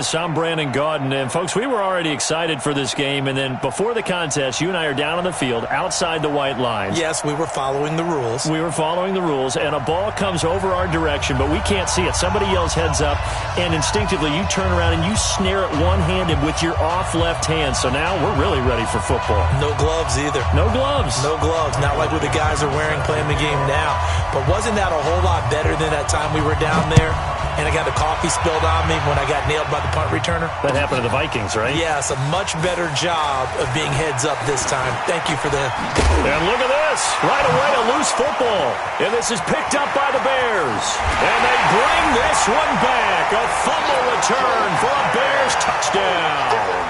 I'm Brandon Gaudin, and folks, we were already excited for this game, and then before the contest, you and I are down on the field outside the white lines. Yes, we were following the rules. We were following the rules, and a ball comes over our direction, but we can't see it. Somebody yells heads up, and instinctively you turn around and you snare it one-handed with your off left hand. So now we're really ready for football. No gloves either. No gloves. No gloves. Not like what the guys are wearing playing the game now. But wasn't that a whole lot better than that time we were down there? And I got the coffee spilled on me when I got nailed by the punt returner. That happened to the Vikings, right? Yes, a much better job of being heads up this time. Thank you for that. And look at this. Right away, a loose football. And this is picked up by the Bears. And they bring this one back. A fumble return for a Bears touchdown.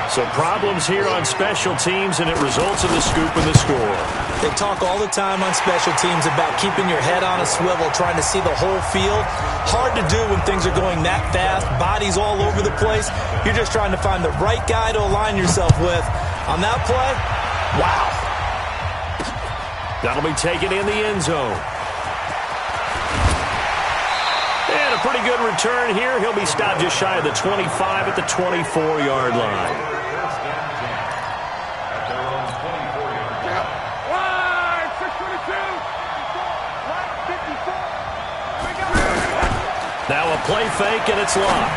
So problems here on special teams, and it results in the scoop and the score. They talk all the time on special teams about keeping your head on a swivel, trying to see the whole field. Hard to do when things are going that fast, bodies all over the place. You're just trying to find the right guy to align yourself with. On that play, wow. That'll be taken in the end zone. And a pretty good return here. He'll be stopped just shy of the 25 at the 24-yard line. Now a play fake, and it's locked.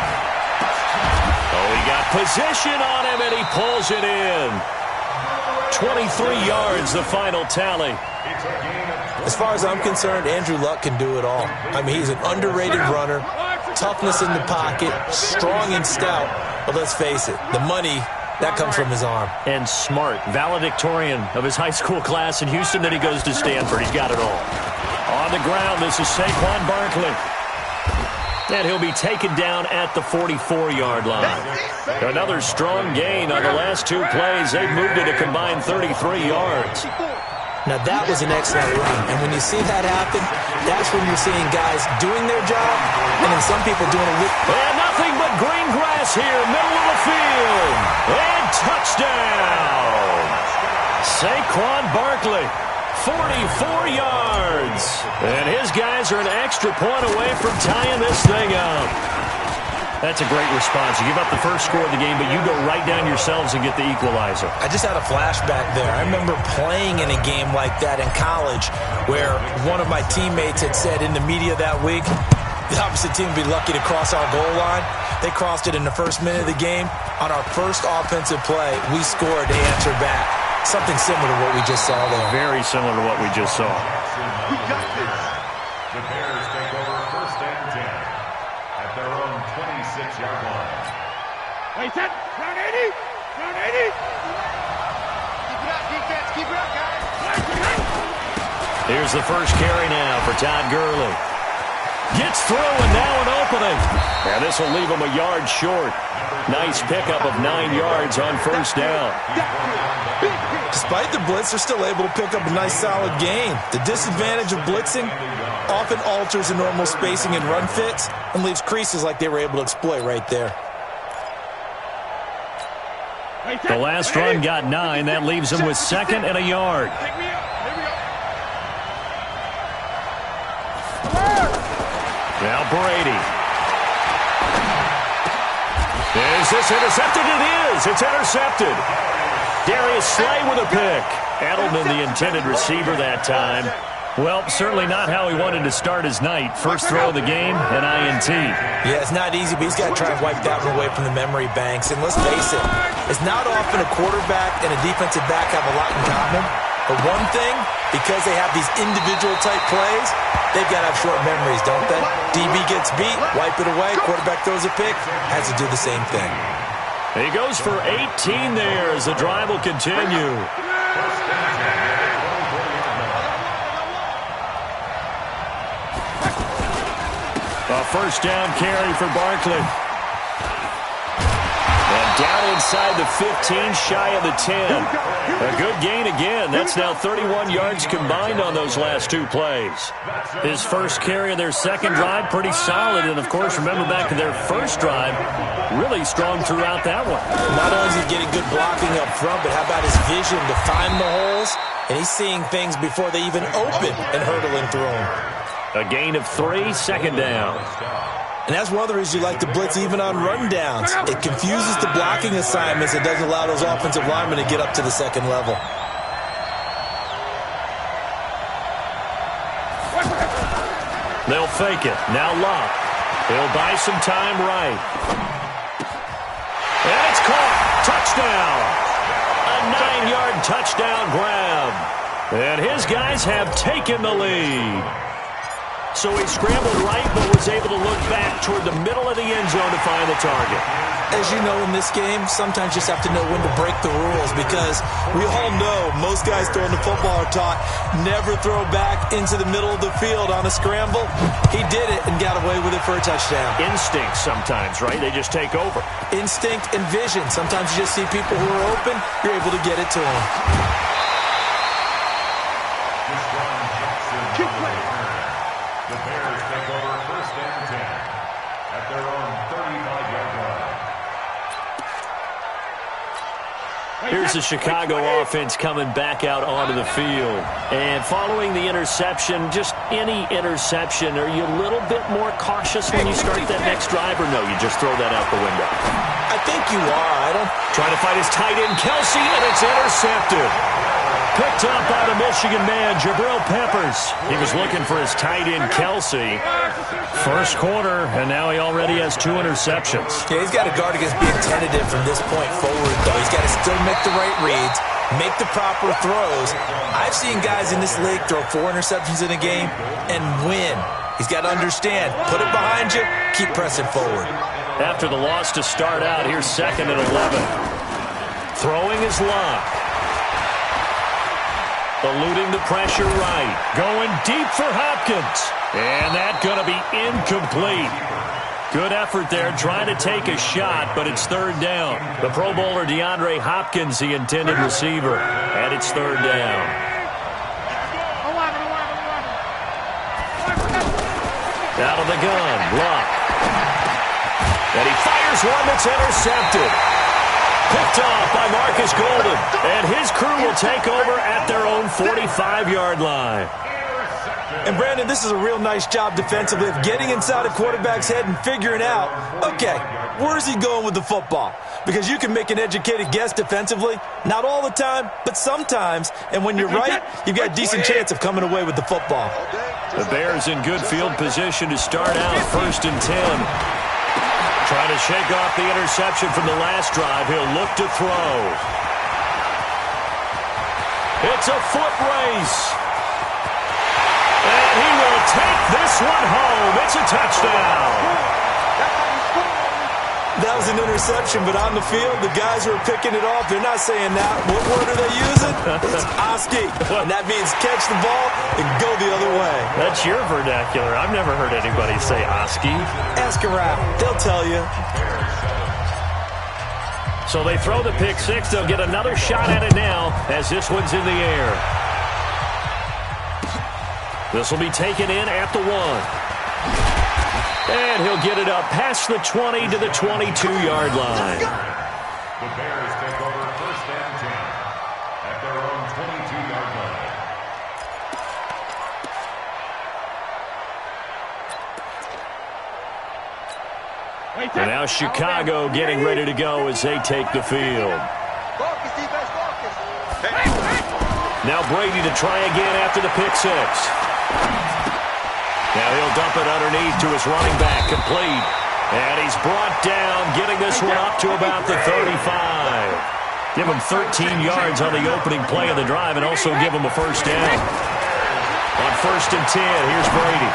Oh, he got position on him, and he pulls it in. 23 yards, the final tally. As far as I'm concerned, Andrew Luck can do it all. I mean, he's an underrated runner, toughness in the pocket, strong and stout. But let's face it, the money, that comes from his arm. And smart, valedictorian of his high school class in Houston. Then he goes to Stanford. He's got it all. On the ground, this is Saquon Barkley. And he'll be taken down at the 44-yard line. Another strong gain on the last two plays. They've moved it a combined 33 yards. Now, that was an excellent run. And when you see that happen, that's when you're seeing guys doing their job and then some people doing a little. And nothing but green grass here, middle of the field. And touchdown. Saquon Barkley. 44 yards. And his guys are an extra point away from tying this thing up. That's a great response. You give up the first score of the game, but you go right down yourselves and get the equalizer. I just had a flashback there. I remember playing in a game like that in college where one of my teammates had said in the media that week, the opposite team would be lucky to cross our goal line. They crossed it in the first minute of the game. On our first offensive play, we scored to answer back. Something similar to what we just saw there. Very similar to what we just saw. We got this. The Bears take over first and 10 at their own 26-yard line. Hey, set. Round 80. Round 80. Keep it up, defense. Keep it up, guys. Here's the first carry now for Todd Gurley. Gets through, and now an opening. And this will leave him a yard short. Nice pickup of 9 yards on first down. Despite the blitz, they're still able to pick up a nice solid gain. The disadvantage of blitzing often alters the normal spacing and run fits and leaves creases like they were able to exploit right there. The last run got 9. That leaves him with second and a yard. Now Brady. Is this intercepted? It is. It's intercepted. Darius Slay with a pick. Edelman, the intended receiver that time. Well, certainly not how he wanted to start his night. First throw of the game, an INT. Yeah, it's not easy, but he's got to try and wipe that one away from the memory banks. And let's face it, it's not often a quarterback and a defensive back have a lot in common. But one thing, because they have these individual type plays, they've got to have short memories, don't they? DB gets beat, wipe it away, quarterback throws a pick, has to do the same thing. He goes for 18 there as the drive will continue. A first down carry for Barkley. And down inside the 15, shy of the 10. A good gain again. That's now 31 yards combined on those last two plays. His first carry of their second drive, pretty solid. And, of course, remember back to their first drive, really strong throughout that one. Not only is he getting good blocking up front, but how about his vision to find the holes? And he's seeing things before they even open and hurtling through them. A gain of 3, second down. And that's one of the reasons you like to blitz even on rundowns. It confuses the blocking assignments. It doesn't allow those offensive linemen to get up to the second level. They'll fake it. Now Luck. He'll buy some time right. And it's caught. Touchdown. A 9-yard touchdown grab. And his guys have taken the lead. So he scrambled right, but was able to look back toward the middle of the end zone to find the target. As you know, in this game, sometimes you just have to know when to break the rules, because we all know most guys throwing the football are taught never throw back into the middle of the field on a scramble. He did it and got away with it for a touchdown. Instinct sometimes, right? They just take over. Instinct and vision. Sometimes you just see people who are open, you're able to get it to them. The Bears take over first and 10 at their own 35-yard line. Here's the Chicago offense coming back out onto the field. And following the interception, just any interception, are you a little bit more cautious when you start that next drive, or no, you just throw that out the window? I think you are. Trying to find his tight end, Kelsey, and it's intercepted. Picked up by the Michigan man, Jabril Peppers. He was looking for his tight end, Kelsey. First quarter, and now he already has 2 interceptions. Yeah, he's got to guard against being tentative from this point forward, though. He's got to still make the right reads, make the proper throws. I've seen guys in this league throw 4 interceptions in a game and win. He's got to understand, put it behind you, keep pressing forward. After the loss to start out, here's 2nd and 11. Throwing his Luck. Eluding the pressure right. Going deep for Hopkins. And that's going to be incomplete. Good effort there trying to take a shot, but it's 3rd down. The Pro Bowler DeAndre Hopkins, the intended receiver, and it's 3rd down. Out of the gun, Luck. And he fires one that's intercepted. Picked off by Marcus Golden. And his crew will take over at their own 45-yard line. And, Brandon, this is a real nice job defensively of getting inside a quarterback's head and figuring out, okay, where's he going with the football? Because you can make an educated guess defensively. Not all the time, but sometimes. And when you're right, you've got a decent chance of coming away with the football. The Bears in good field position to start out 1st and 10. Trying to shake off the interception from the last drive. He'll look to throw. It's a foot race. And he will take this one home. It's a touchdown. That was an interception, but on the field, the guys who are picking it off, they're not saying that. What word are they using? It's Oski. And that means catch the ball and go the other way. That's your vernacular. I've never heard anybody say Oski. Ask around. They'll tell you. So they throw the pick 6. They'll get another shot at it now as this one's in the air. This will be taken in at the 1. And he'll get it up past the 20 to the 22-yard line. The Bears take over first and 10 at their own 22-yard line. And now Chicago getting ready to go as they take the field. Now Brady to try again after the pick 6. Now he'll dump it underneath to his running back, complete. And he's brought down, getting this one up to about the 35. Give him 13 yards on the opening play of the drive and also give him a first down. On 1st and 10, here's Brady.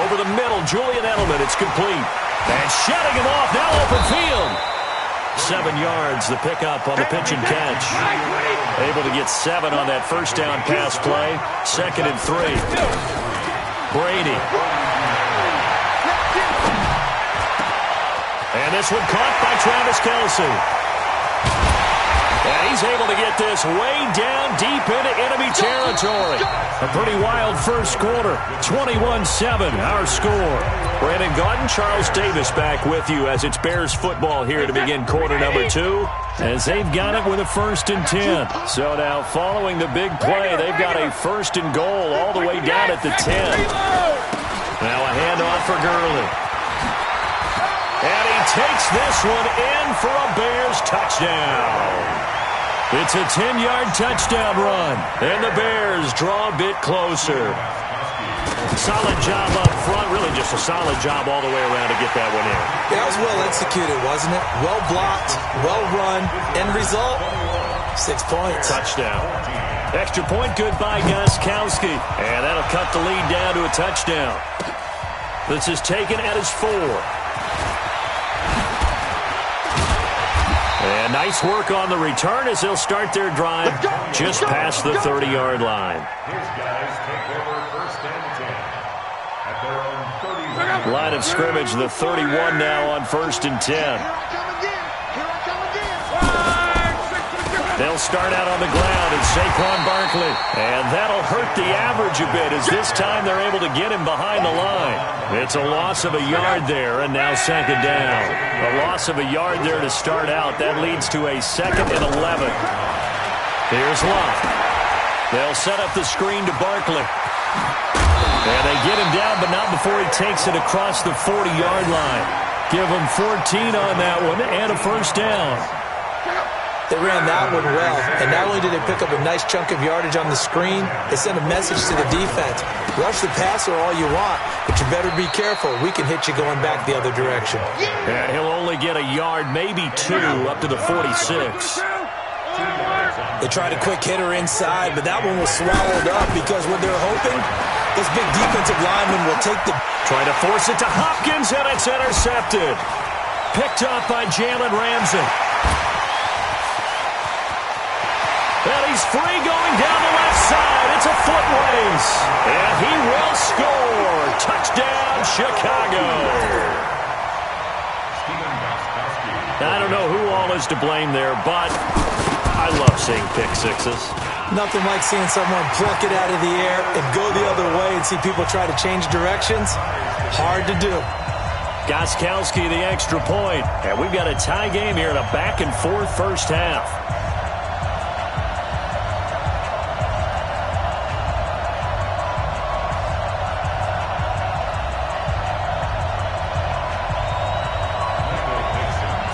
Over the middle, Julian Edelman, it's complete. And shutting him off, now open field. 7 yards, the pickup on the pitch and catch. Able to get 7 on that first down pass play. 2nd and 3. Brady. And this one caught by Travis Kelce. And he's able to get this way down deep into enemy territory. A pretty wild first quarter. 21-7, our score. Brandon Gaudin, Charles Davis back with you as it's Bears football here to begin quarter number 2. As they've got it with a 1st and 10. So now following the big play, they've got a 1st and goal all the way down at the 10. Now a handoff for Gurley. takes this one in for a Bears touchdown. It's a 10-yard touchdown run, and the Bears draw a bit closer. Solid job up front, really just a solid job all the way around to get that one in. That was well executed, wasn't it? Well blocked, well run, end result, 6 points. Touchdown. Extra point good by Gostkowski, and that'll cut the lead down to a touchdown. This is taken at his 4. And nice work on the return as they'll start their drive just past the 30-yard line. His guys take over first and 10 at their own 30. Line of scrimmage, the 31 now on first and 10. They'll start out on the ground, and Saquon Barkley. And that'll hurt the average a bit as this time they're able to get him behind the line. It's a loss of a yard there, and now second down. A loss of a yard there to start out. That leads to a 2nd and 11. Here's Love. They'll set up the screen to Barkley. And they get him down, but not before he takes it across the 40-yard line. Give him 14 on that one and a first down. They ran that one well, and not only did they pick up a nice chunk of yardage on the screen, they sent a message to the defense. Rush the passer all you want, but you better be careful. We can hit you going back the other direction. And he'll only get a yard, maybe 2, up to the 46. They tried a quick hitter inside, but that one was swallowed up because what they're hoping, this big defensive lineman will take the... Trying to force it to Hopkins, and it's intercepted. Picked up by Jalen Ramsey. And he's free going down the left side. It's a foot race. And he will score. Touchdown, Chicago. I don't know who all is to blame there, but I love seeing pick sixes. Nothing like seeing someone pluck it out of the air and go the other way and see people try to change directions. Hard to do. Gostkowski, the extra point. And we've got a tie game here in a back-and-forth first half.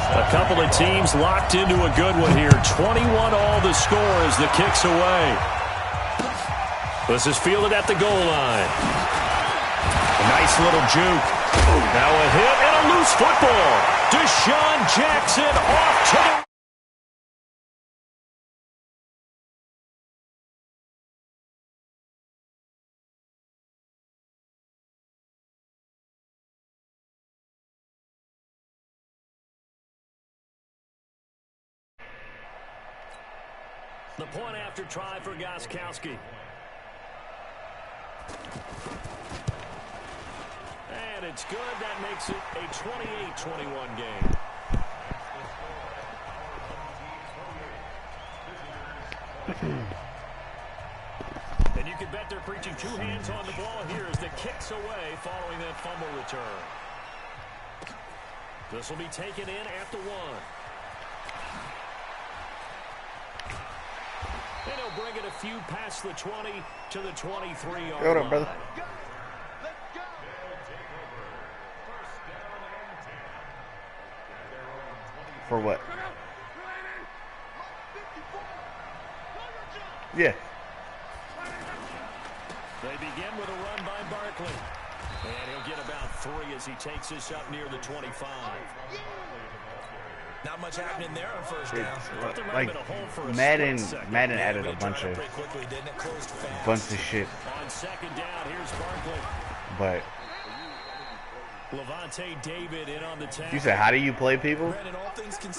A couple of teams locked into a good one here. 21 all the score as the kick's away. This is fielded at the goal line. A nice little juke. Now a hit and a loose football. Deshaun Jackson off to the... The point after try for Gostkowski. And it's good. That makes it a 28-21 game. And you can bet they're preaching 2 hands on the ball here as the kick's away following that fumble return. This will be taken in at the 1. And he'll bring it a few past the 20 to the 23-yard line. Hold up, brother. For what? Yeah. They begin with a run by Barkley. And he'll get about 3 as he takes this up near the 25. Not much happening there on first down. Like Madden added a bunch of shit. On second down, here's Barkley. But Levante David in on the tackle. you said, how do you play people?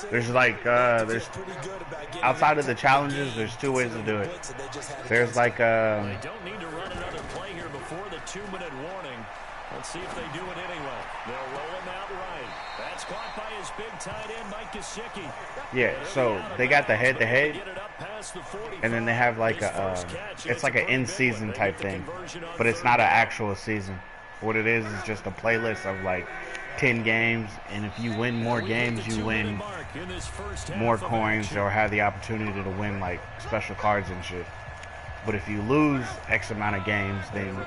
There's like there's outside of the challenges, there's 2 ways to do it. There's like They don't need to run another play here before the 2-minute warning. Let's see if they do it anyway. They'll roll him out right. That's caught by his big tight end, Mike Gesicki. yeah, so they got the head-to-head, and then they have like a it's like an in-season type thing, but it's not an actual season. What it is just a playlist of like 10 games, and if you win more games, you win more coins or have the opportunity to win like special cards and shit. But if you lose X amount of games, then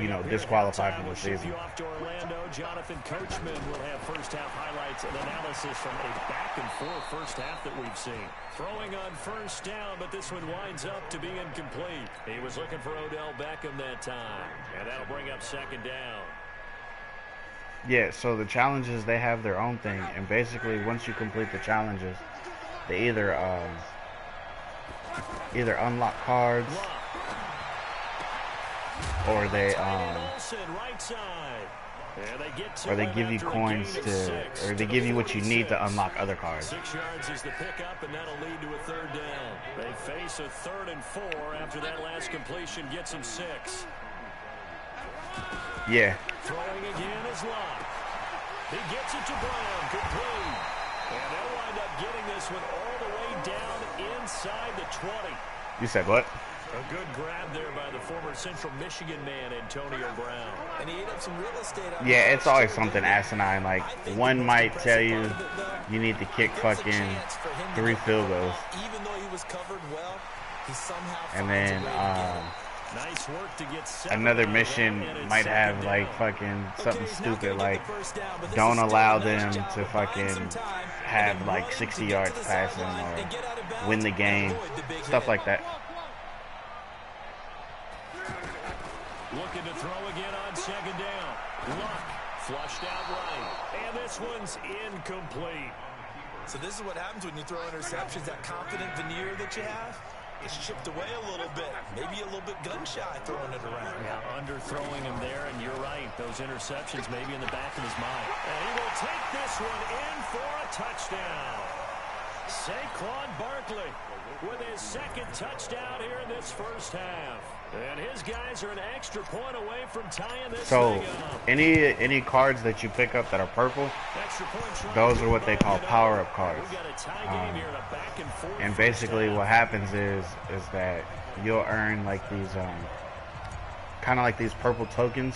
you know, disqualify from the season. Off to Orlando. Jonathan Coachman will have first half highlights and analysis from a back and forth first half that we've seen. Throwing on first down, but this one winds up to be incomplete. He was looking for Odell Beckham that time, and that'll bring up second down. Yeah, so the challenges, they have their own thing, and basically once you complete the challenges, they either unlock cards, or they give you coins or they give you what you need to unlock other cards. 6 yards is the pickup, and that'll lead to a third down. They face a 3rd and 4 after that last completion gets them 6. Yeah. Throwing again is Locke. He gets it to Brown, complete. And they'll wind up getting this one all the way down inside the 20. You said what? A good grab there by the former Central Michigan man, Antonio Brown. And he ate up some real estate. Yeah, it's always something asinine. Like, one might tell you you need to kick fucking 3 field goals. Even though he was covered well, he somehow and then nice work to get another mission might have like fucking something stupid like don't allow them to fucking have like 60 yards passing or win the game, stuff like that. Looking to throw again on second down. Luck flushed out right, and this one's incomplete. So this is what happens when you throw interceptions. That confident veneer that you have is chipped away a little bit, maybe a little bit gun-shy throwing it around. Yeah, underthrowing him there, and you're right. Those interceptions maybe in the back of his mind. And he will take this one in for a touchdown. Saquon Barkley with his 2nd touchdown here in this first half. And his guys are an extra point away from tying this thing up. Any cards that you pick up that are purple, those are what they call power-up cards. And basically what happens is that you'll earn like these kind of like these purple tokens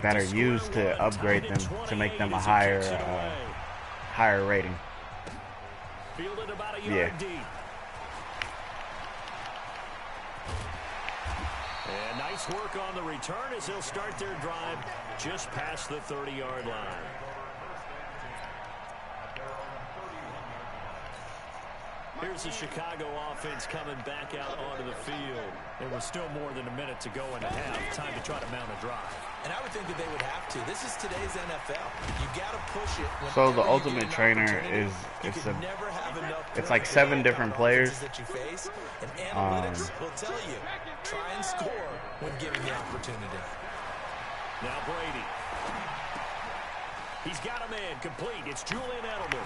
that are used to upgrade them to make them a higher rating. Yeah. And nice work on the return as they'll start their drive just past the 30-yard line. Here's the Chicago offense coming back out onto the field. There was still more than a minute to go in the half. Time to try to mount a drive. And I would think that they would have to. This is today's NFL. You got to push it. So the Ultimate Trainer is it's like 7 different players. That you face, and analytics will tell you try and score when given the opportunity. Now Brady. He's got a man complete. It's Julian Edelman.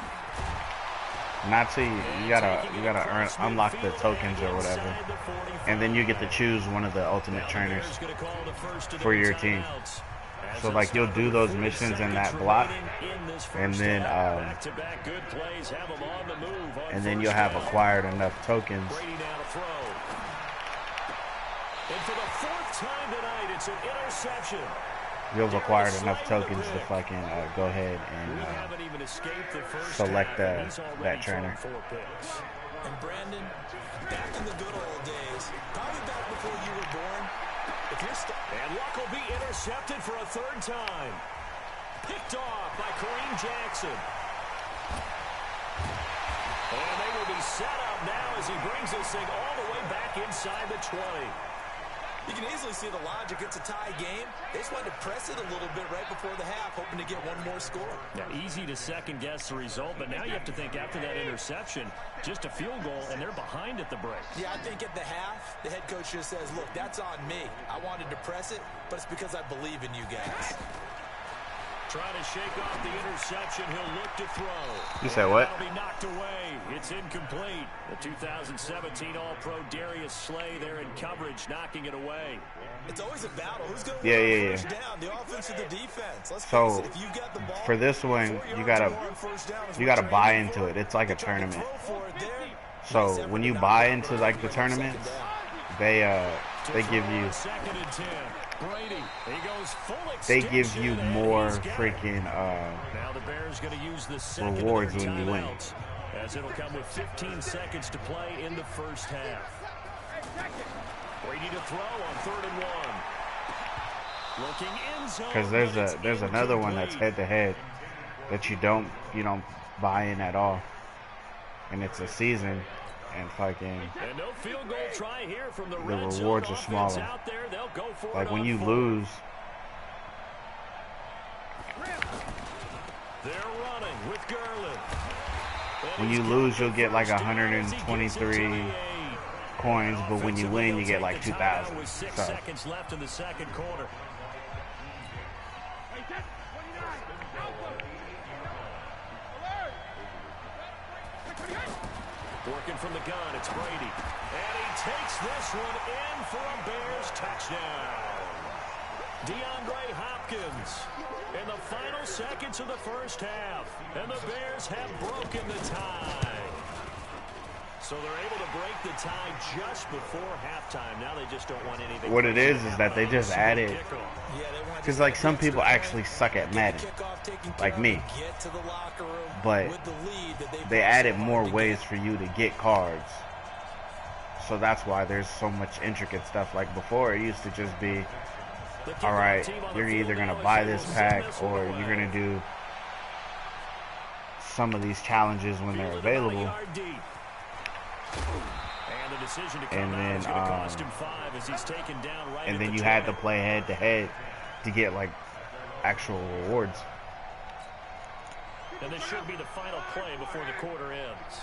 Not to you gotta unlock the tokens or whatever, and then you get to choose one of the Ultimate Trainers for your team. So like you'll do those missions in that block, and then you'll have acquired enough tokens. And for the 4th time tonight, it's an interception. You've acquired enough tokens to fucking go ahead and select that trainer. And Brandon, back in the good old days, probably back before you were born, and Luck will be intercepted for a 3rd time. Picked off by Kareem Jackson. And they will be set up now as he brings this thing all the way back inside the 20. You can easily see the logic. It's a tie game. They just wanted to press it a little bit right before the half, hoping to get one more score. Now, easy to second-guess the result, but now you have to think after that interception, just a field goal, and they're behind at the break. Yeah, I think at the half, the head coach just says, look, that's on me. I wanted to press it, but it's because I believe in you guys. Trying to shake off the interception. He'll look to throw. You said what? That'll be knocked away. It's incomplete. The 2017 All-Pro Darius Slay there in coverage, knocking it away. It's always a battle. Who's going to win first down? The offense or the defense? Let's face it, if you've got the ball, for this one, you gotta buy into it. It's like a tournament. So when you buy into like the tournaments, they give you. They give you more freaking rewards when you win. As it'll come with 15 seconds to play in the first half. Brady to throw on 3rd and 1. Looking in zone. Because there's another one that's head-to-head that you don't buy in at all, and it's a season, and fucking and no field goal try here from the rewards are smaller. Out there, they'll go for like it when on you 4th. lose, they're running with Garland. when you lose, you'll get like 123 coins, but when you win, you get like 2,000. With 6 So seconds left in the second quarter. Working from the gun, it's Brady. And he takes this one in for a Bears touchdown. DeAndre Hopkins in the final seconds of the first half. And the Bears have broken the tie. So they're able to break the tie just before halftime. Now they just don't want anything. what it is that they just added, because like some people actually suck at Madden, like me, but they added more ways for you to get cards. So that's why there's so much intricate stuff. Like before, it used to just be, all right, you're either going to buy this pack or you're going to do some of these challenges when they're available. And then you had to play head-to-head to get like actual rewards. And this should be the final play before the quarter ends.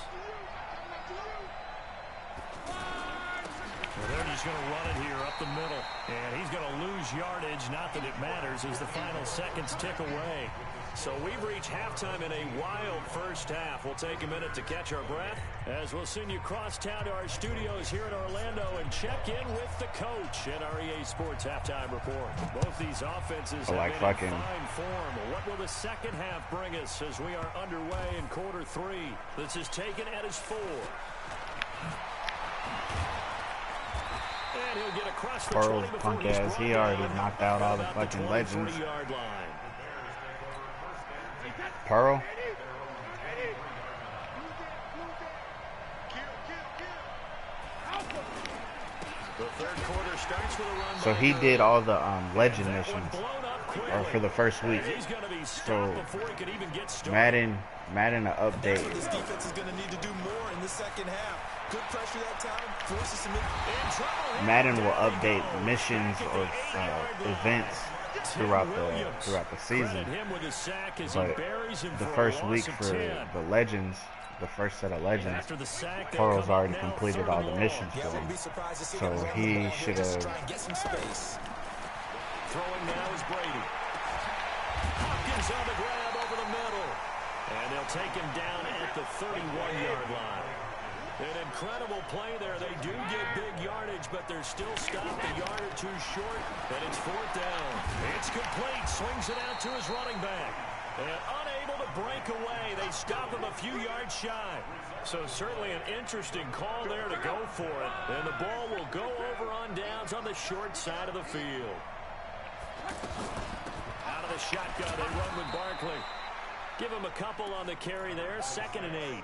Well, they're just going to run it here up the middle. And he's going to lose yardage. Not that it matters as the final seconds tick away. So we've reached halftime in a wild first half. We'll take a minute to catch our breath as we'll send you cross town to our studios here in Orlando and check in with the coach at our EA Sports Halftime Report. Both these offenses have been in fine form. What will the second half bring us as we are underway in quarter 3? This is taken at his 4. And he'll get across the Pearl's punk ass, he already knocked out all the fucking legends. Pearl? So he did all the legend missions, or for the first week. So Madden an update. This defense is going to need to do more in the second half. Good pressure that time, forces some in. Madden will update missions or events throughout the season, but the first week for the legends, the first set of legends, Pearl's already completed all the missions for him, so he should have. Throwing now is Brady. Hopkins on the grab over the middle, and they'll take him down at the 31-yard line. An incredible play there. They do get big yardage, but they're still stopped a yard or two short, and it's 4th down. It's complete. Swings it out to his running back. And unable to break away, they stop him a few yards shy. So certainly an interesting call there to go for it. And the ball will go over on downs on the short side of the field. Out of the shotgun, they run with Barkley. Give him a couple on the carry there. 2nd and 8.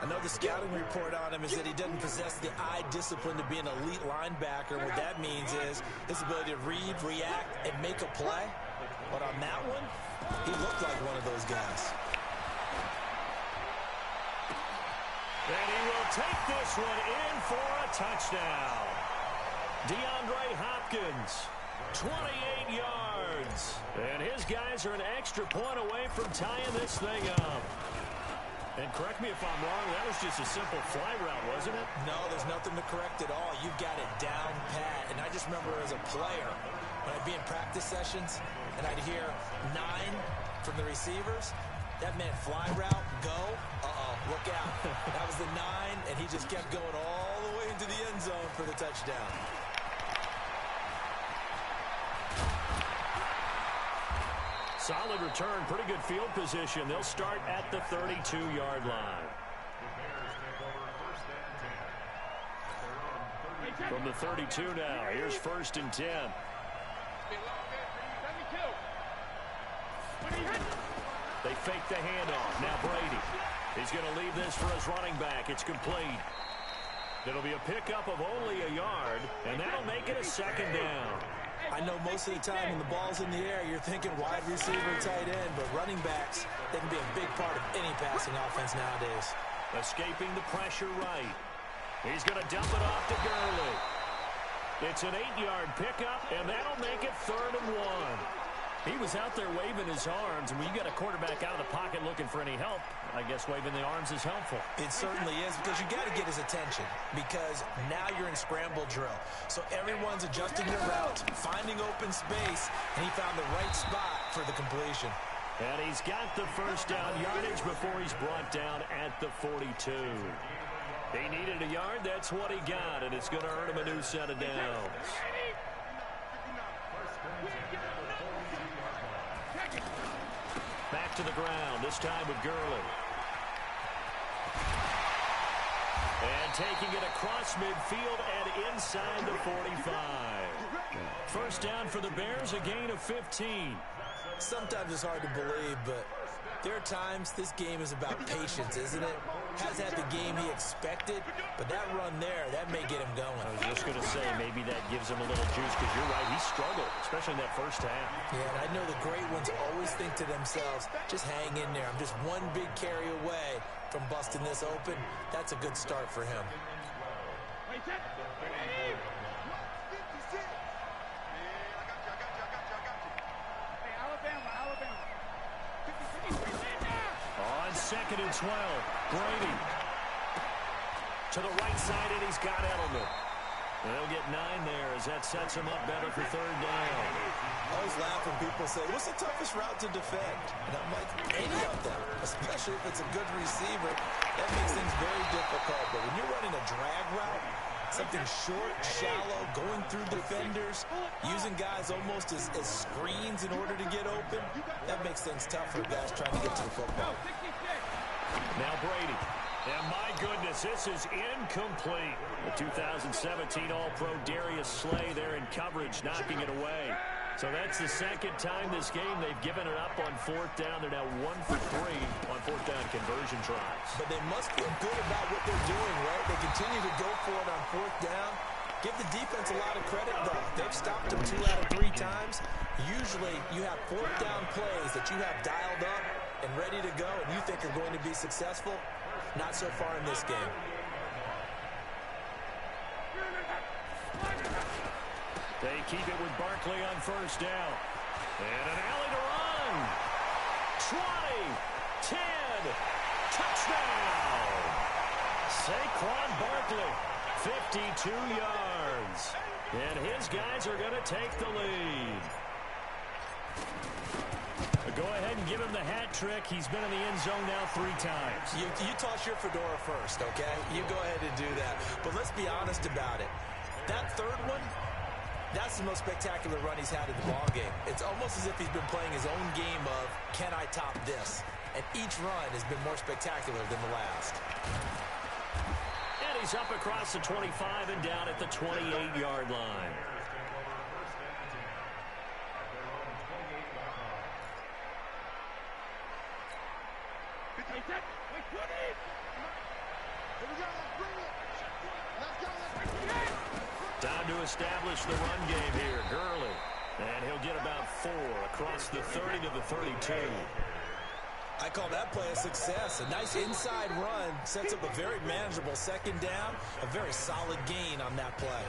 Another scouting report on him is that he doesn't possess the eye discipline to be an elite linebacker. What that means is his ability to read, react, and make a play. But on that one, he looked like one of those guys. And he will take this one in for a touchdown. DeAndre Hopkins, 28 yards. And his guys are an extra point away from tying this thing up. And correct me if I'm wrong, that was just a simple fly route, wasn't it? No, there's nothing to correct at all. You've got it down pat. And I just remember as a player, when I'd be in practice sessions, and I'd hear 9 from the receivers, that meant fly route, go, look out. That was the 9, and he just kept going all the way into the end zone for the touchdown. Solid return, pretty good field position. They'll start at the 32-yard line. From the 32 now, here's 1st and 10. They fake the handoff. Now Brady. He's going to leave this for his running back. It's complete. It'll be a pickup of only a yard, and that'll make it a second down. I know most of the time when the ball's in the air, you're thinking wide receiver, tight end, but running backs, they can be a big part of any passing offense nowadays. Escaping the pressure right. He's going to dump it off to Gurley. It's an 8-yard pickup, and that'll make it 3rd and 1. He was out there waving his arms, and when you got a quarterback out of the pocket looking for any help, I guess waving the arms is helpful. It certainly is, because you got to get his attention, because now you're in scramble drill. So everyone's adjusting their route, finding open space, and he found the right spot for the completion. And he's got the first down yardage before he's brought down at the 42. He needed a yard, that's what he got, and it's going to earn him a new set of downs. Back to the ground, this time with Gurley. And taking it across midfield and inside the 45. First down for the Bears, a gain of 15. Sometimes it's hard to believe, but there are times this game is about patience, isn't it? Hasn't had the game he expected, but that run there, that may get him going. I was just going to say, maybe that gives him a little juice, because you're right, he struggled, especially in that first half. Yeah, and I know the great ones always think to themselves, just hang in there. I'm just one big carry away from busting this open. That's a good start for him. On 2nd and 12, Brady. To the right side, and he's got Edelman. And they'll get 9 there as that sets him up better for 3rd down. I always laugh when people say, what's the toughest route to defend? And I'm like, any of them, especially if it's a good receiver. That makes things very difficult. But when you're running a drag route, something short, shallow, going through defenders, using guys almost as screens in order to get open, that makes things tough for guys trying to get to the football. Now Brady. And my goodness, this is incomplete. The 2017 All-Pro Darius Slay there in coverage, knocking it away. So that's the second time this game they've given it up on 4th down. They're now 1 for 3 on 4th down conversion tries. But they must feel good about what they're doing, right? They continue to go for it on 4th down. Give the defense a lot of credit, though. They've stopped them 2 out of 3 times. Usually you have 4th down plays that you have dialed up and ready to go, and you think are going to be successful. Not so far in this game. They keep it with Barkley on 1st down. And an alley to run. 20, 10, touchdown. Saquon Barkley, 52 yards. And his guys are going to take the lead. Go ahead and give him the hat trick. He's been in the end zone now 3 times. You toss your fedora first, okay? You go ahead and do that. But let's be honest about it. That 3rd one, that's the most spectacular run he's had in the ballgame. It's almost as if he's been playing his own game of, can I top this? And each run has been more spectacular than the last. And he's up across the 25 and down at the 28-yard line. Time to establish the run game here. Gurley. And he'll get about 4 across the 30 to the 32. I call that play a success. A nice inside run sets up a very manageable 2nd down. A very solid gain on that play.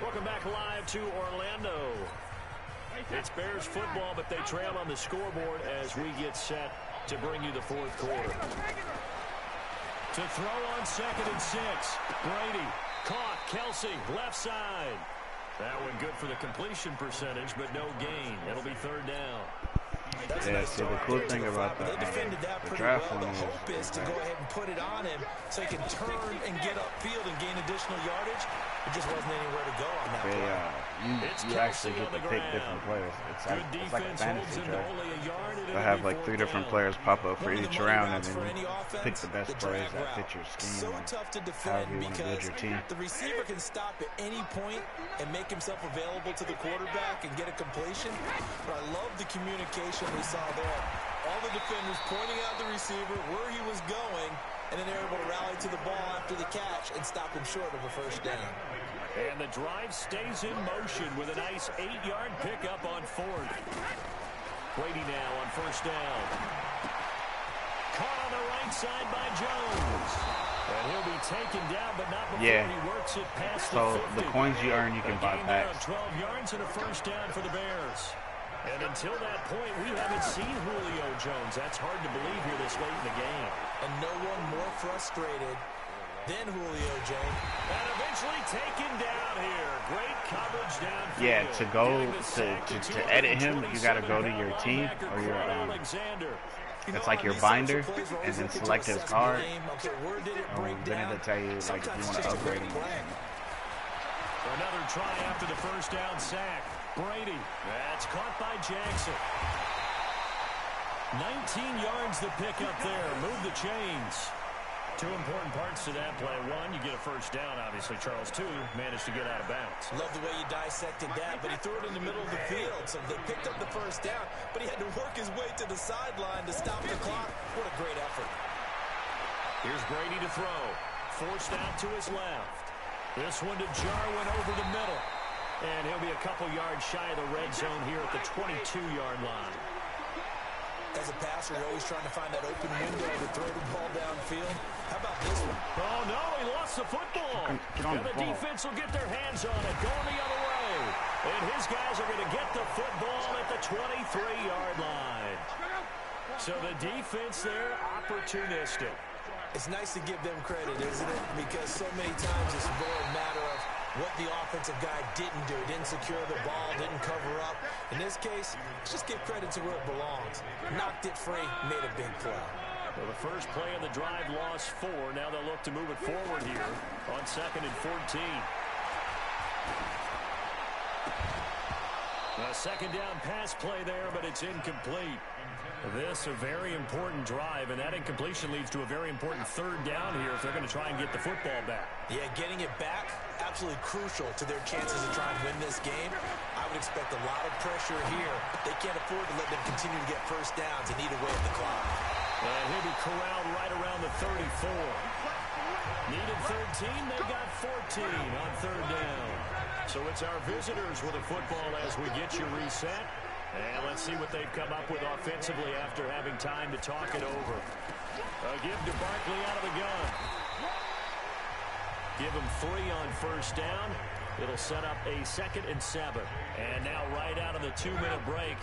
Welcome back live to Orlando. It's Bears football, but they trail on the scoreboard as we get set to bring you the 4th quarter. To throw on 2nd and 6. Brady caught. Kelsey left side. That one good for the completion percentage, but no gain. It'll be 3rd down. Yeah, see, the cool thing about the draft one is the hope is to go ahead and put it on him so he can turn and get upfield and gain additional yardage. It just wasn't anywhere to go on that play. You actually get to pick different players. It's like a fantasy draft. They'll have like 3 different players pop up for each round, and then you pick the best players that fit your scheme. So tough to defend because team. The receiver can stop at any point and make himself available to the quarterback and get a completion. But I love the communication we saw there. All the defenders pointing out the receiver, where he was going, and then they're able to rally to the ball after the catch and stop him short of a first down. And the drive stays in motion with a nice 8-yard pickup on 4th. Brady now on first down. Caught on the right side by Jones. And he'll be taken down, but not before he works it past the 50. The coins you earn, you can buy packs. 12 yards and a first down for the Bears. And until that point, we haven't seen Julio Jones. That's hard to believe here this late in the game. And no one more frustrated than Julio Jones. And eventually taken down here. Great coverage downfield. Yeah, to edit him, you got to go to your team or your it's like your binder, and then select his card. Then it'll tell you like if you want to upgrade him. Another try after the first down sack. Brady. That's caught by Jackson. 19 yards the pickup there. Move the chains. Two important parts to that play. One, you get a first down, obviously. Charles, two, managed to get out of bounds. Love the way you dissected that, but he threw it in the middle of the field. So they picked up the first down, but he had to work his way to the sideline to stop the clock. What a great effort. Here's Brady to throw. Forced out to his left. This one to Jarwin over the middle. And he'll be a couple yards shy of the red zone here at the 22-yard line. As a passer, you're always trying to find that open window to throw the ball downfield. How about this one? Oh, no, he lost the football. And the defense will get their hands on it, going the other way. And his guys are going to get the football at the 23-yard line. So the defense there, opportunistic. It's nice to give them credit, isn't it? Because so many times it's more a matter of what the offensive guy didn't do. Didn't secure the ball, didn't cover up. In this case, let's just give credit to where it belongs. Knocked it free, made a big play. Well, the first play of the drive lost 4. Now they'll look to move it forward here on 2nd and 14. A second down pass play there, but it's incomplete. This a very important drive, and that incompletion leads to a very important third down here if they're going to try and get the football back. Yeah, getting it back, absolutely crucial to their chances of trying to win this game. I would expect a lot of pressure here. They can't afford to let them continue to get first downs and eat away at the clock. And he'll be corralled right around the 34. Needed 13, they got 14 on third down. So it's our visitors with a football as we get you reset. And let's see what they've come up with offensively after having time to talk it over. A give to Barkley out of the gun. Give him 3 on first down. It'll set up a 2nd and 7. And now right out of the 2-minute break,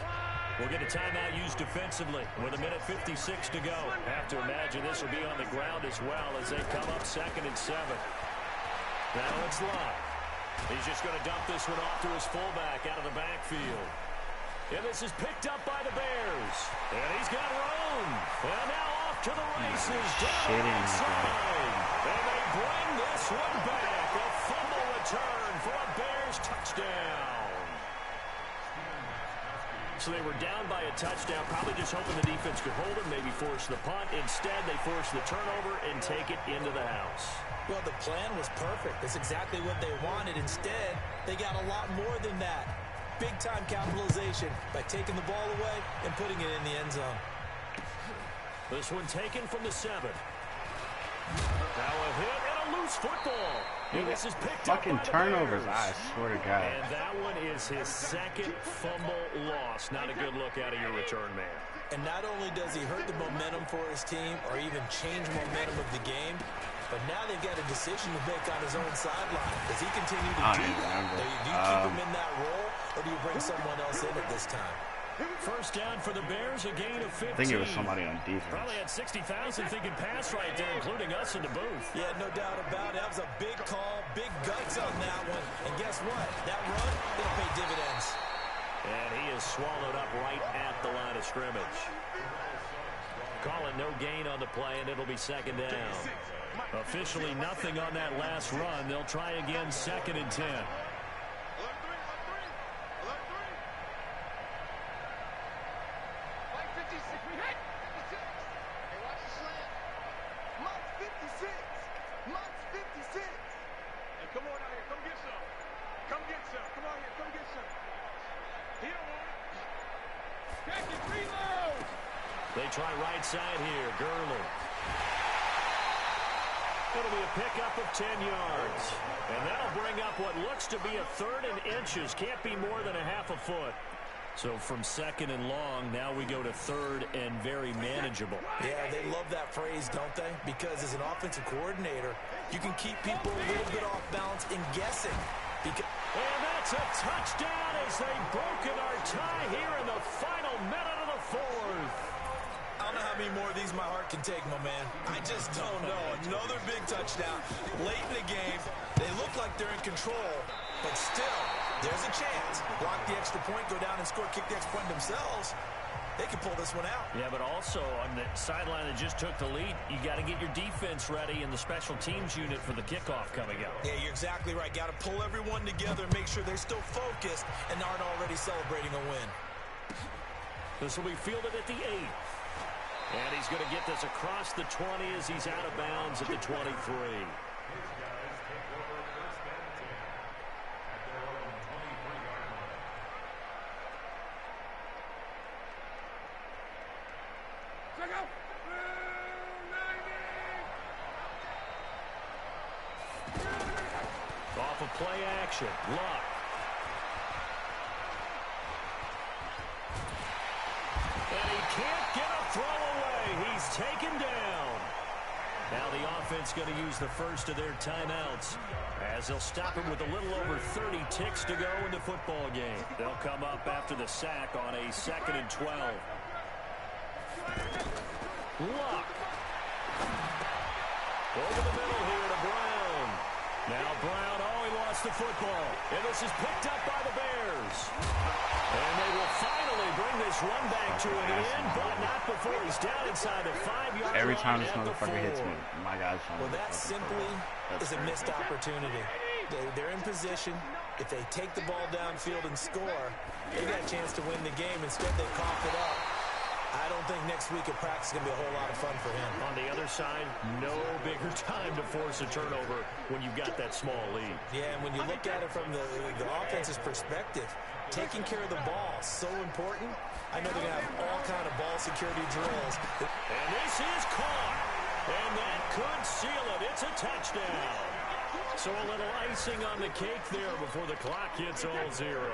we'll get a timeout used defensively with 1:56 to go. Have to imagine this will be on the ground as well as they come up 2nd and 7. Now it's Lott. He's just going to dump this one off to his fullback out of the backfield. And this is picked up by the Bears. And he's got room. And now off to the races. Down inside. And they bring this one back. A fumble return for a Bears touchdown. So they were down by a touchdown, probably just hoping the defense could hold them, maybe force the punt. Instead, they forced the turnover and take it into the house. Well, the plan was perfect. That's exactly what they wanted. Instead, they got a lot more than that. Big-time capitalization by taking the ball away and putting it in the end zone. This one taken from the 7. Now a hit and a loose football. And this is picked up by the turnovers, Bears. I swear to God. And that one is his 2nd fumble loss. Not a good look out of your return man. And not only does he hurt the momentum for his team or even change momentum of the game, but now they've got a decision to make on his own sideline. Does he continue to do that? Do you keep him in that role, or do you bring someone else in at this time? First down for the Bears, a gain of 15. I think it was somebody on defense. Probably had 60,000 thinking pass right there, including us in the booth. Yeah, no doubt about it. That was a big call, big guts on that one. And guess what? That run, it'll pay dividends. And he is swallowed up right at the line of scrimmage. Calling no gain on the play, and it'll be 2nd down. Officially nothing on that last run. They'll try again 2nd and 10. They try right side here. Gurley. It'll be a pickup of 10 yards. And that'll bring up what looks to be a 3rd and inches. Can't be more than a half a foot. So from 2nd and long, now we go to 3rd and very manageable. Yeah, they love that phrase, don't they? Because as an offensive coordinator, you can keep people a little bit off balance and guessing. And that's a touchdown as they've broken our tie here in the final minute of the 4th. I don't know how many more of these my heart can take, my man. I just don't know. Another big touchdown late in the game. They look like they're in control, but still, there's a chance. Block the extra point, go down and score, kick the extra point themselves. They can pull this one out. Yeah, but also on the sideline that just took the lead, you got to get your defense ready and the special teams unit for the kickoff coming up. Yeah, you're exactly right. Got to pull everyone together and make sure they're still focused and aren't already celebrating a win. This will be fielded at the 8. And he's going to get this across the 20 as he's out of bounds at the 23. Off of play action, Luck. And he can't get a throw away. He's taken down. Now the offense going to use the first of their timeouts as they'll stop him with a little over 30 ticks to go in the football game. They'll come up after the sack on a 2nd and 12. Luck. Over the middle here to Brown. Now Brown, he lost the football. And this is picked up by the Bears. And they will finally bring this run back to an end, but not before he's down inside the 5-yard line. Every time this motherfucker hits me, my guy's trying Well, that simply is a missed opportunity. They're in position. If they take the ball downfield and score, they got a chance to win the game. Instead, they cough it up. I don't think next week at practice is going to be a whole lot of fun for him. On the other side, no bigger time to force a turnover when you've got that small lead. Yeah, and when you look at it from the offense's perspective, taking care of the ball is so important. I know they're going to have all kind of ball security drills. And this is caught. And that could seal it. It's a touchdown. So a little icing on the cake there before the clock hits all zeros.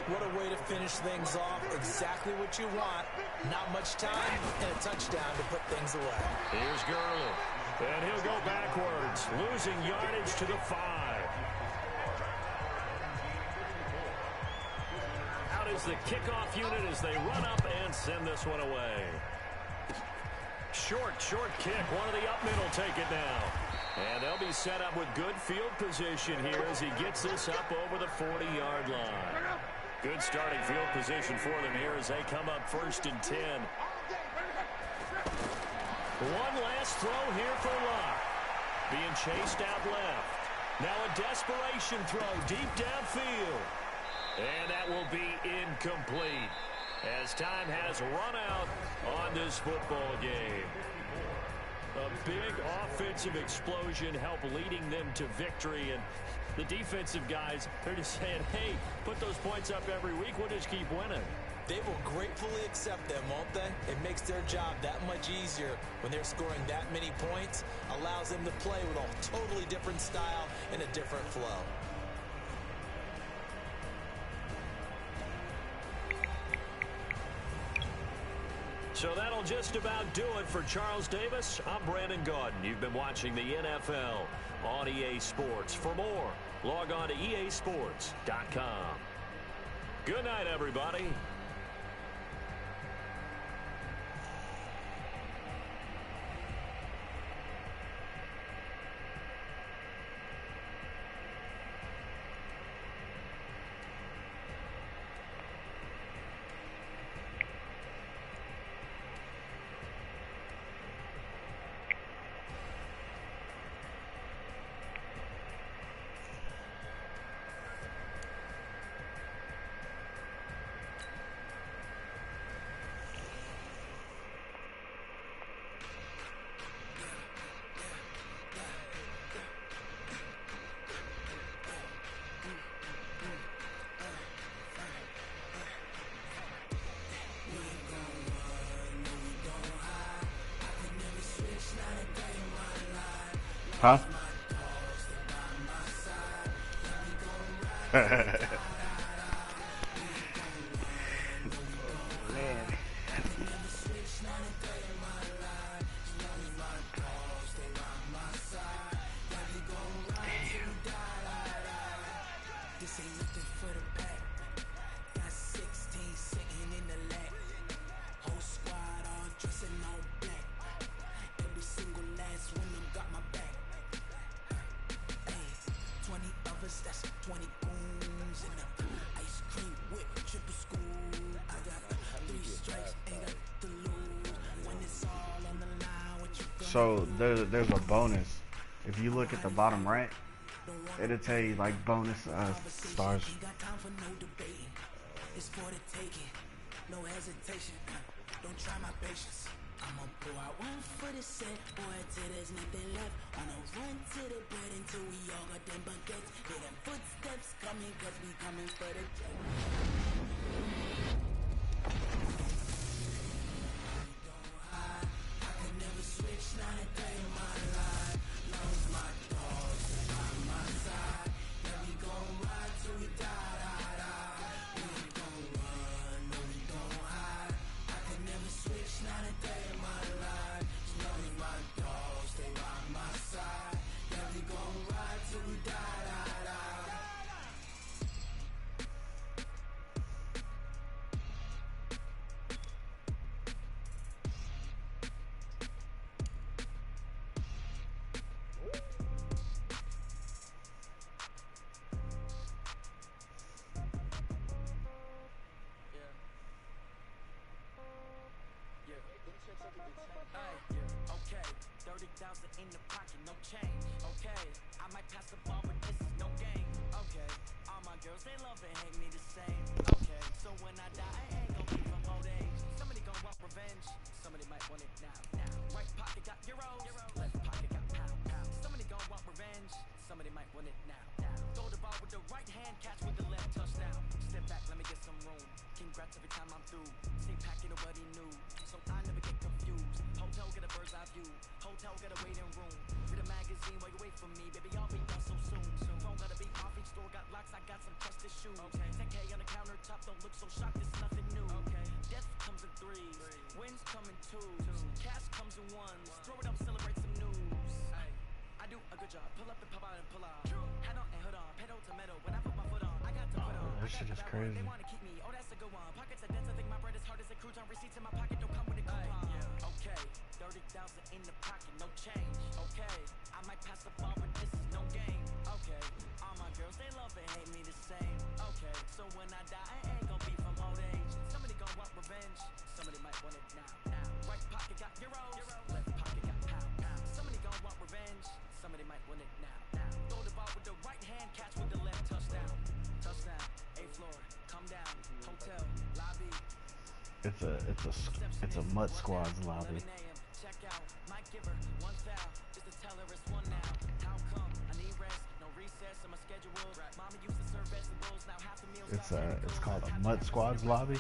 What a way to finish things off. Exactly what you want. Not much time and a touchdown to put things away. Here's Gurley. And he'll go backwards, losing yardage to the 5. Out is the kickoff unit as they run up and send this one away. Short kick. One of the up middle take it now. And they'll be set up with good field position here as he gets this up over the 40-yard line. Good starting field position for them here as they come up 1st and 10. One last throw here for Luck. Being chased out left. Now a desperation throw deep downfield. And that will be incomplete as time has run out on this football game. A big offensive explosion helped leading them to victory. And the defensive guys, they're just saying, hey, put those points up every week. We'll just keep winning. They will gratefully accept them, won't they? It makes their job that much easier when they're scoring that many points. Allows them to play with a totally different style and a different flow. So that'll just about do it for Charles Davis. I'm Brandon Gaudin. You've been watching the NFL on EA Sports. For more, log on to easports.com. Good night, everybody. Huh? Man. So there's a bonus. If you look at the bottom right, it'll tell you like bonus stars. It's for the taking, no hesitation. Don't try my patience. I'ma pour out one for the set, boy, till there's nothing left. On a run to the bread until we all got them baguettes. Hear them footsteps coming, cause we coming for the check. I can never switch, not a day in my life. Lost my dogs, by my side. Yeah, we gon' ride till we die. Not a day in my life. As long as my dogs stay by my side. Yeah, we gon' ride till we die. Okay, 30,000 in the pocket, no change. Okay, I might pass the ball, but this is no game. Okay, all my girls, they love and hate me the same. Okay, so when I die, I ain't gon' be from old age. Somebody gon' want revenge, somebody might want it now. Right pocket got euros, left pocket got pound. Somebody gon' want revenge, somebody might want it now. Throw the ball with the right hand, catch with the left, touchdown. Step back, let me get some room. Congrats every time I'm through. Stay packing nobody new, so I never get confused. Hotel get a bird's eye view. Hotel get a waiting room. Read a magazine while you wait for me, baby. I'll be done so soon. Phone gotta be off, each store got locks. I got some trusted shoes. Okay, 10K on the countertop. Don't look so shocked. It's nothing new. Okay, death comes in threes. Wins come in twos. Cash comes in ones. Throw it up, celebrate some news. I do a good job. Pull up and pop out and pull out. Head on and hood on. Pedal to metal. When I put my foot on, I got to put on. That shit is crazy. They wanna keep me. Oh, that's a good one. Pockets are dense. I think my bread is hard as a crouton. Receipts in my pocket don't come with a coupon. Okay, 30,000 in the pocket, no change. Okay, I might pass the ball, but this is no game. Okay, all my girls, they love and hate me the same. Okay, so when I die, I ain't gon' be from old age. Somebody gon' want revenge, somebody might want it now. Right pocket got euros, left pocket got pound. Somebody gon' want revenge, somebody might want it now. Throw the ball with the right hand, catch with the left, touchdown. Touchdown, 8th floor, come down, hotel, lobby. It's a Mutt Squad's lobby. Check out my giver, one foul, just to tell her it's one now. How come I need rest, no recess on my schedule. Mama used to serve vegetables, now half the meals. It's called a Mutt Squad's lobby.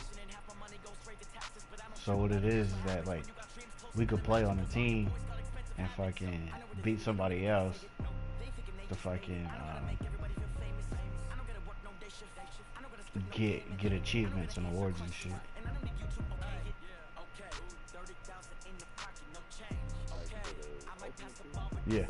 So what it is that like we could play on a team and fucking beat somebody else to fucking get achievements and awards and shit. Yeah.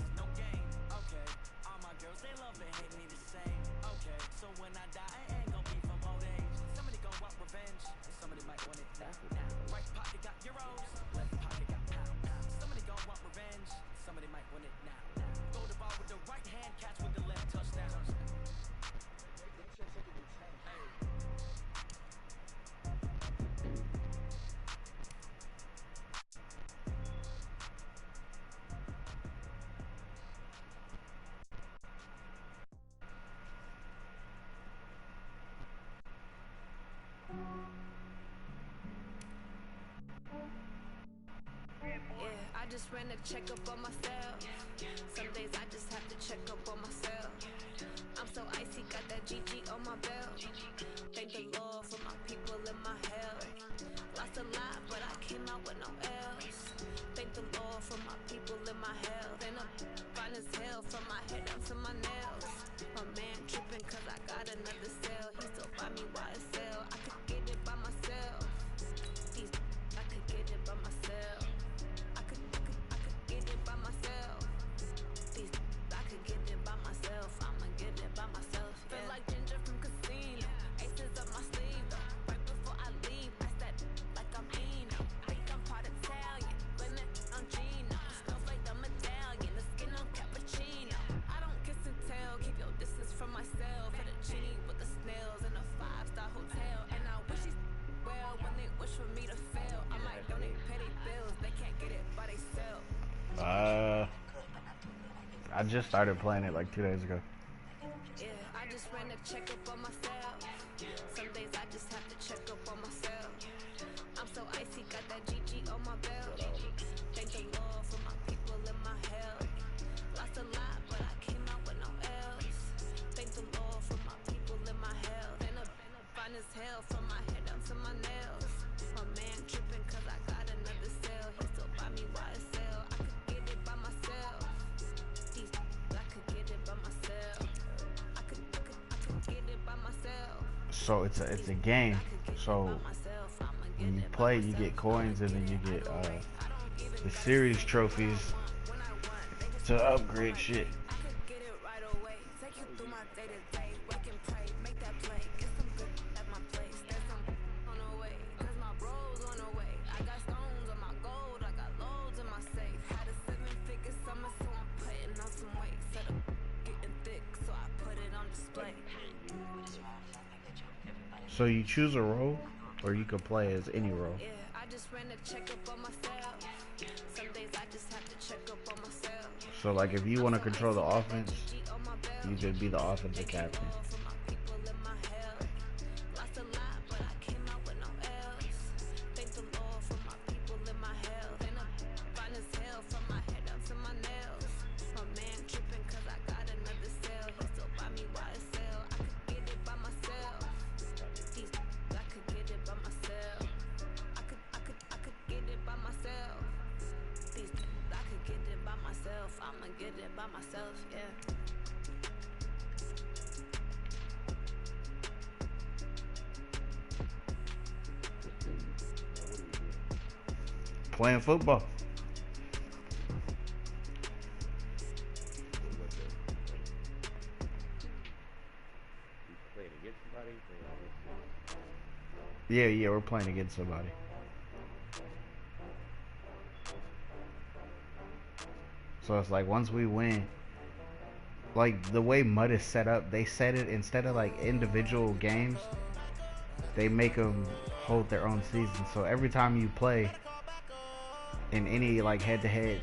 I just ran a checkup on myself. Some days I just have to check up on myself. I'm so icy, got that GG on my belt. Thank the Lord for my people in my health. Lost a lot, but I came out with no else. Thank the Lord for my people in my health. And I'm fine as hell. I just started playing it like 2 days ago. Yeah, I just ran a checkup on myself. Some days I just have to check up on myself. I'm so icy, got that GG on my belt. Thank the Lord for my people and my health. Lost a lot, but I came out with no L's. Thank the Lord for my people and my health. And a fine as hell from my head down to my nails. My man tripping cause I got another cell. He still buy me YSL. I could get it by myself. I could get it by myself. I could get it by myself. So it's a game. So when you play, you get coins, and then you get the series trophies to upgrade shit. I could get it right away. Take you through my day to day. Wake and pray, make that play. Get some good at my place. There's some on the way. Cause my bros on the way. I got stones on my gold. I got loads in my safe. Had a 7-figure summer, so I'm putting on some weight. Set up getting thick, so I put it on display. So you choose a role, or you can play as any role. Yeah, I just ran a checkup on myself. Some days I just have to check up on myself. So like if you want to control the offense, you could be the offensive captain. For my people and my health. Lost a lot, but I came out with no L's. Thank the Lord for my people and my health. And I'm fine as hell from my head down to my nails. My man tripping cause I got another cell. He still buy me YSL. I could get it by myself. I could get it by myself. I could get it by myself. I could get it by myself. I'ma get it by myself, yeah. Playing football. Yeah, we're playing against somebody. So it's like once we win, like the way Mud is set up, they set it instead of like individual games, they make them hold their own season. So every time you play in any like head-to-head,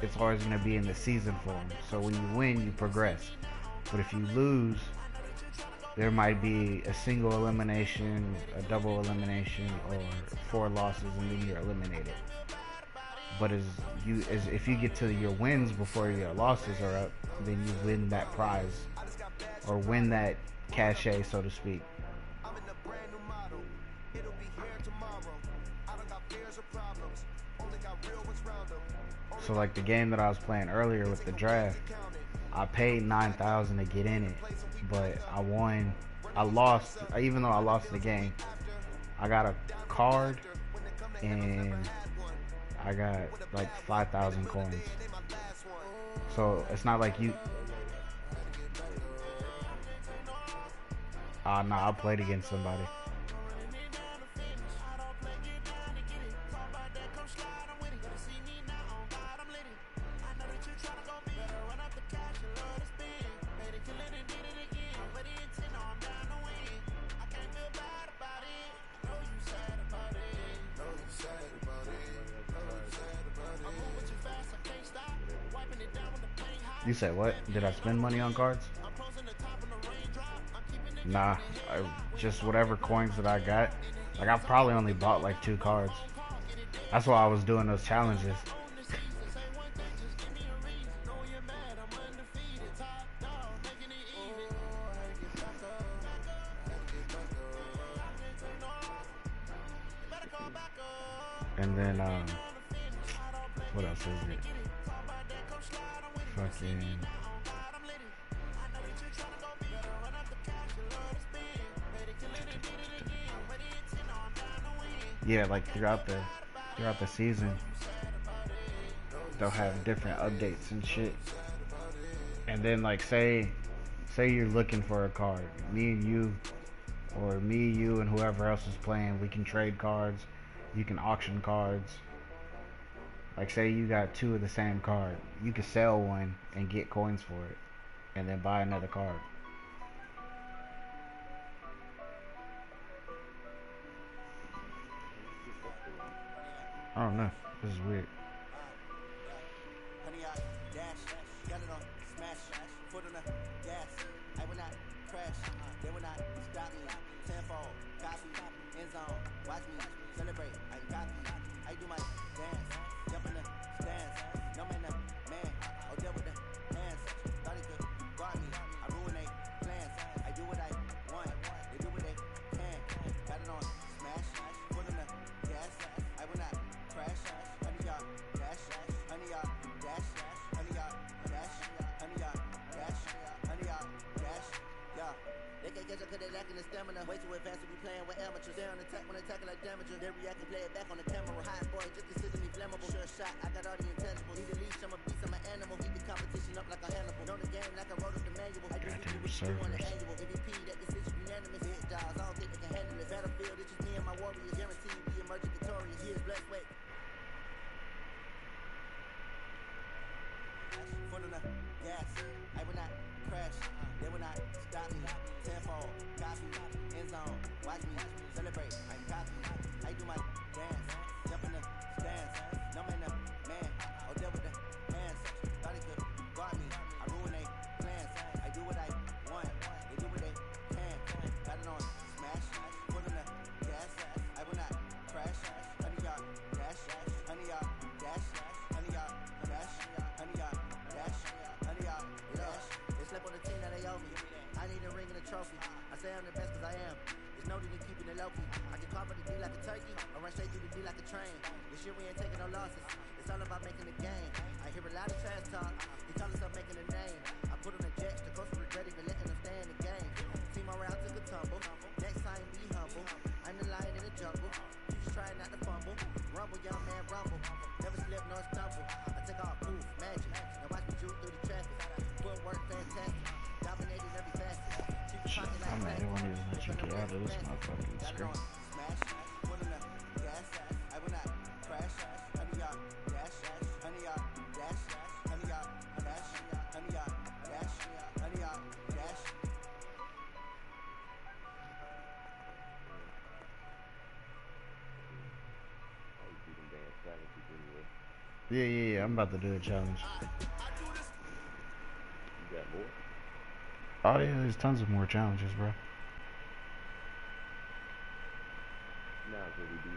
it's always going to be in the season form. So when you win, you progress. But if you lose, there might be a single elimination, a double elimination, or 4 losses, and then you're eliminated. But if you get to your wins before your losses are up, then you win that prize, or win that cachet, so to speak. So like the game that I was playing earlier with the draft, I paid $9,000 to get in it, but I won. I lost, even though I lost the game. I got a card, and I got like 5,000 coins. So it's not like you. Nah, I played against somebody. You said what? Did I spend money on cards? Nah, just whatever coins that I got. Like I probably only bought like 2 cards. That's why I was doing those challenges. And then what else is it? Fucking yeah, like throughout the season, they'll have different updates and shit. And then like say you're looking for a card, me and you, or me, you, and whoever else is playing, we can trade cards. You can auction cards. Like say you got 2 of the same card, you could sell one and get coins for it, and then buy another card. I don't know. This is weird. Foot on the gas, I will not crash. They will not stop me. Tenfold, copy, end zone. Watch me celebrate. I copy. I do my dance, jump in the stands. No man, the man. Oh, deal with the hands. Thought he could guard me. I ruin they plans. I do what I want. They do what they can. Got it on smash. Foot on the gas. I will not crash. 100 yard dash. 100 yard dash. 100 yard dash. 100 yard dash. 100 yard dash. Yeah. They can't catch up cause they lacking the stamina. Way too advanced to be playing with amateurs. They on attack when they tackle like damager. They react and play it back on the camera. Hot boy, just consider me flammable. Sure shot, I got all the intangibles. Need a leash, I'm a beast, I'm an animal. Heat the competition up like a Hannibal. Know the game like I wrote up the manual. I do what you do on the annual. MVP, that decision unanimous. Hit dogs, I don't think they can handle it. Battlefield, it's just me and my warriors. Guarantee you be emerging victorious. Years blessed, wait. Foot on the gas, I will not crash. They will not stop me. Tenfold, copy, end zone. Watch me celebrate. I copy. I do my dance, jump in the stands. No man, the man. Oh, deal with the hands. Thought he could guard me. I ruin they plans. I do what I want. They do what they can. Got it on smash. Foot on the gas. I will not crash. 100 yard dash. 100 yard dash. 100 yard dash. 100 yard dash. 100 yard dash. They slept on the team that they owe me. I need a ring and a trophy. I say I'm the best cause I am. There's no need in keeping it low-key. I can carve the D like a turkey, or run straight through the D like a train. This year we ain't taking no losses. It's all about making the game. I hear a lot of trash talk. He call himself making a name. I put on the jets, the coach regret even letting them stay in the game. Team around took a tumble. Next time be humble. I'm the lion in the jungle. You just trying not to fumble. Rumble, young man, rumble. Never slip nor stumble. I take off, poof, magic. Now watch me shoot through the traffic. Footwork fantastic. Dominating every facet. I'm mad at one of these let you get out of this motherfucking screen. Smash, foot on the gas. I will not crash. 100 yard dash. 100 yard dash. 100 yard dash. 100 yard dash. 100 yard dash. Yeah. I'm about to do a challenge. You got more? Oh yeah, there's tons of more challenges, bro. Now, so we do